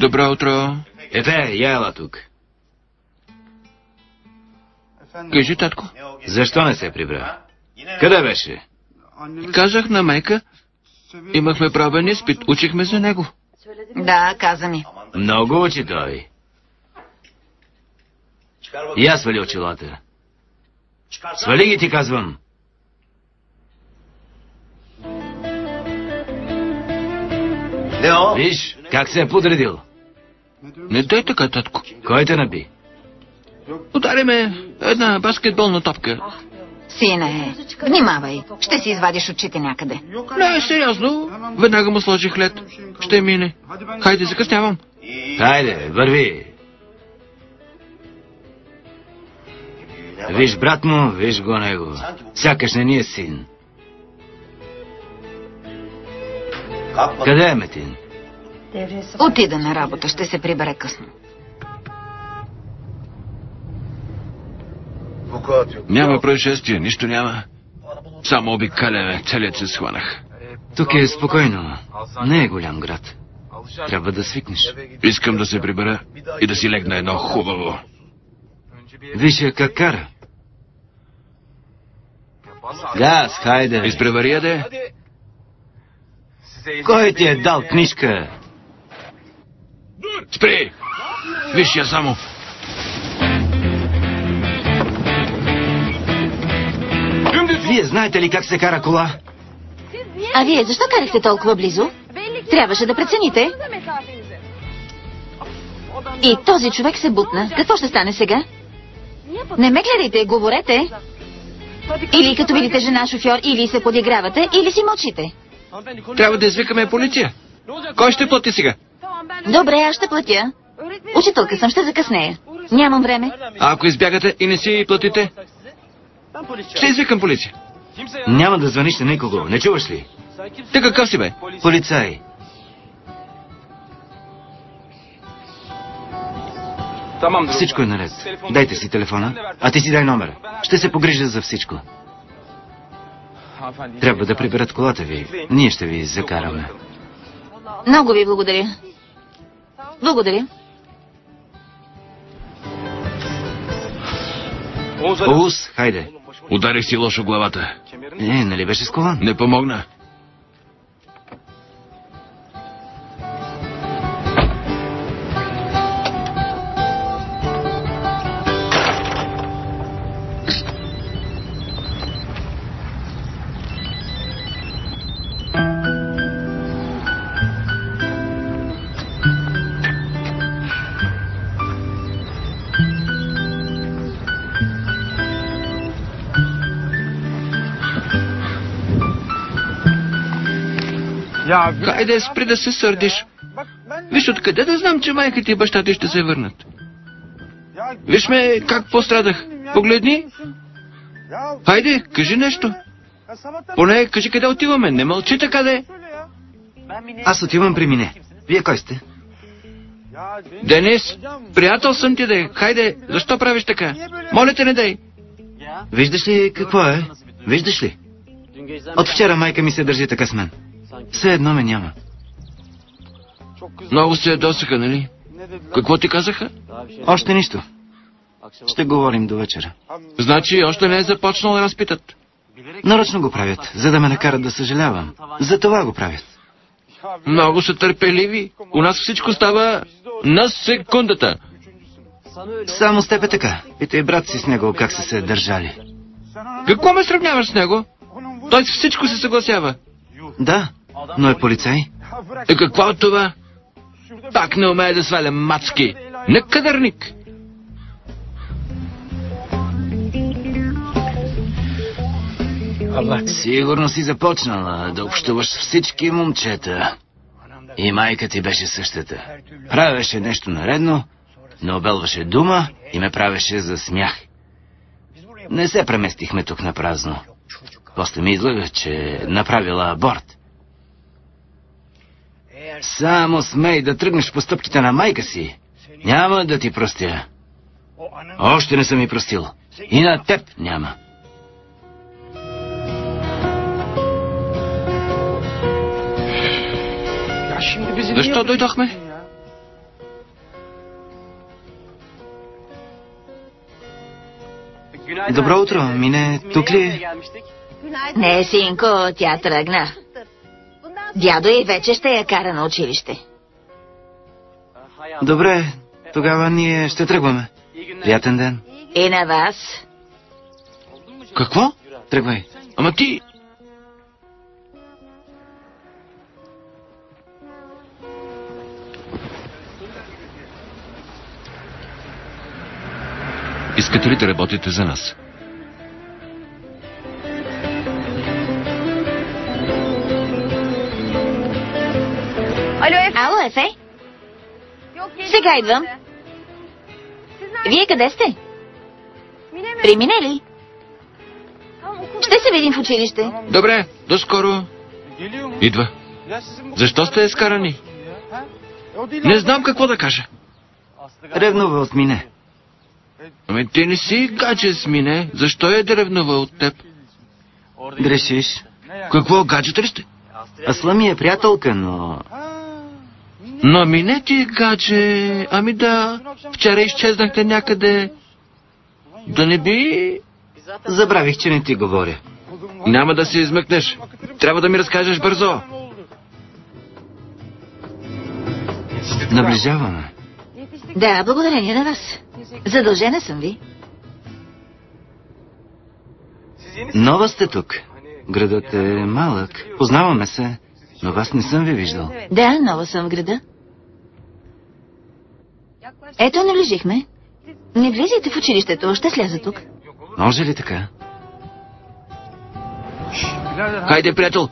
Добро утро. Я ела тук. Кажи, татко. Защо не се прибра? Къде беше? Казах на майка. Имахме правен изпит. Учихме за него. Да, каза ми. Много учи той. И аз свали очилата. Свали ги, ти казвам. Виж, как се е подредил. Не дай така, татко. Кой те наби? Удари ме една баскетболна топка. Сине, внимавай. Ще си извадиш очите някъде. Не, сериозно. Веднага му сложих лед. Ще мине. Хайде, закъснявам. Хайде, върви. Виж брат му, виж го него. Сякаш не ни е син. Къде е Метин? Отида на работа, ще се прибере късно. Няма происшествие, нищо няма. Само обикаляме, целият се схванах. Тук е спокойно. Не е голям град. Трябва да свикнеш. Искам да се прибера и да си легна едно хубаво. Виж я как кара. Газ, хайде. Изпревари я де. Кой ти е дал книжка? Спри! Виж я само. Вие знаете ли как се кара кола? А вие защо карахте толкова близо? Трябваше да прецените. И този човек се бутна. Какво ще стане сега? Не ме гледайте, говорете. Или като видите жена шофьор, или се подигравате, или си мълчите. Трябва да извикаме полиция. Кой ще плати сега? Добре, аз ще платя. Учителка съм, ще закъснея. Нямам време. А ако избягате и не си платите? Ще извикам полиция. Няма да звъниш на никого, не чуваш ли? Ти какъв си, бе? Полицай. Всичко е наред. Дайте си телефона, а ти си дай номера. Ще се погрижа за всичко. Трябва да приберат колата ви. Ние ще ви закараме. Много ви благодаря. Благодаря. Ус, хайде. Ударих си лошо главата. Нали беше с колан? Не помогна. Хайде, спри да се сърдиш. Виж, откъде да знам, че майка ти и баща ти ще се върнат? Виж ме как пострадах. Погледни. Хайде, кажи нещо. Поне кажи къде отиваме. Не мълчи така де. Аз отивам при мине. Вие кой сте? Денис, приятел съм ти де. Хайде, защо правиш така? Моля те, не дай. Виждаш ли какво е? Виждаш ли? От вчера майка ми се държи така с мен. Все едно ме няма. Много се ядосаха, нали? Какво ти казаха? Още нищо. Ще говорим до вечера. Значи още не е започнал разпитът. Нарочно го правят, за да ме накарат да съжалявам. За това го правят. Много са търпеливи. У нас всичко става на секундата. Само с теб е така. Питай брат си с него как са се държали. Какво ме сравняваш с него? Той с всичко се съгласява. Да, но е полицай. Какво от това? Пак не умее да сваля мацки. Некадърник. Сигурно си започнала да общуваш с всички момчета. И майка ти беше същата. Правеше нещо наредно, не обелваше дума и ме правеше за смях. Не се преместихме тук на празно. После ми излъга, че направила аборт. Само смей да тръгнеш по стъпките на майка си. Няма да ти простя. Още не съм ми простил. И на теб няма. Защо дойдохме? Добро утро, Мине. Тук ли е? Не, синко, тя тръгна. Дядо и вече ще я кара на училище. Добре, тогава ние ще тръгваме. Приятен ден. И на вас. Какво? Тръгвай. Ама ти... Искате ли да работите за нас? Ало, Ефе? Сега идвам. Вие къде сте? Преминали? Ще се видим в училище. Добре, до скоро. Идва. Защо сте скарани? Не знам какво да кажа. Ревнува от Мине. Ами ти не си гадже с Мине. Защо е да ревнува от теб? Грешиш. Какво, гаджета ли сте? Асла ми е приятелка, но... Но Мине ти е гадже. Ами да, вчера изчезнахте някъде. Да не би... Забравих, че не ти говоря. Няма да се измъкнеш. Трябва да ми разкажеш бързо. Наближаваме. Да, благодарение на вас. Задължена съм ви. Нова сте тук. Градът е малък. Познаваме се, но вас не съм ви виждал. Да, нова съм в града. Ето, наближихме. Не влизайте в училището, ще сляза тук. Може ли така? Хайде, приятел.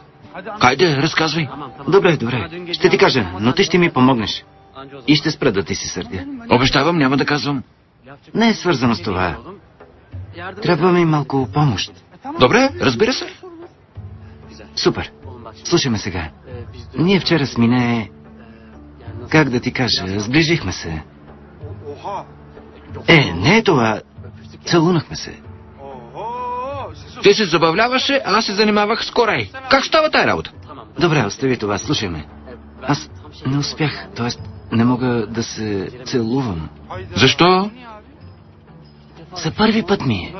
Хайде, разказвай. Добре, добре. Ще ти кажа, но ти ще ми помогнеш. И ще спра да ти се сърдя. Обещавам, няма да казвам. Не е свързано с това. Трябва ми малко помощ. Добре, разбира се. Супер. Слушаме сега. Ние вчера с Мине... Как да ти кажа, сближихме се. Не е това. Целунахме се. Ти се забавляваше, а аз се занимавах с Корей. Как става тая работа? Добре, остави това, слушай ме. Аз не успях, т.е. не мога да се целувам. Защо? За първи път ми е.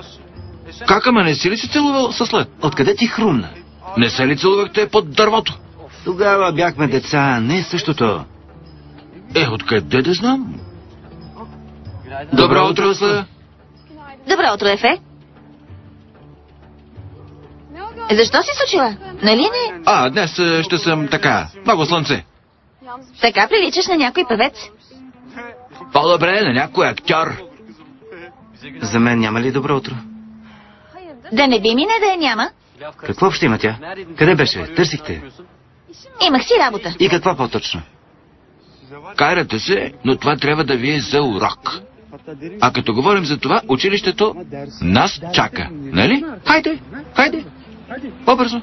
Как, ама не си ли се целувал със след? Откъде ти хрумна? Не се ли целувахте под дървото? Тогава бяхме деца, не е същото. Откъде да знам? Добро утро, Асла. Добро утро, Ефе. Защо си случила? Нали не? Днес ще съм така. Много слънце. Така приличаш на някой певец. По-добре на някой актьор. За мен няма ли добро утро? Да не би ми не да я няма. Какво ще има тя? Къде беше? Търсихте? Имах си работа. И какво по-точно? Карате се, но това трябва да ви е за урок. А като говорим за това, училището нас чака. Нали? Хайде, хайде. По-бързо.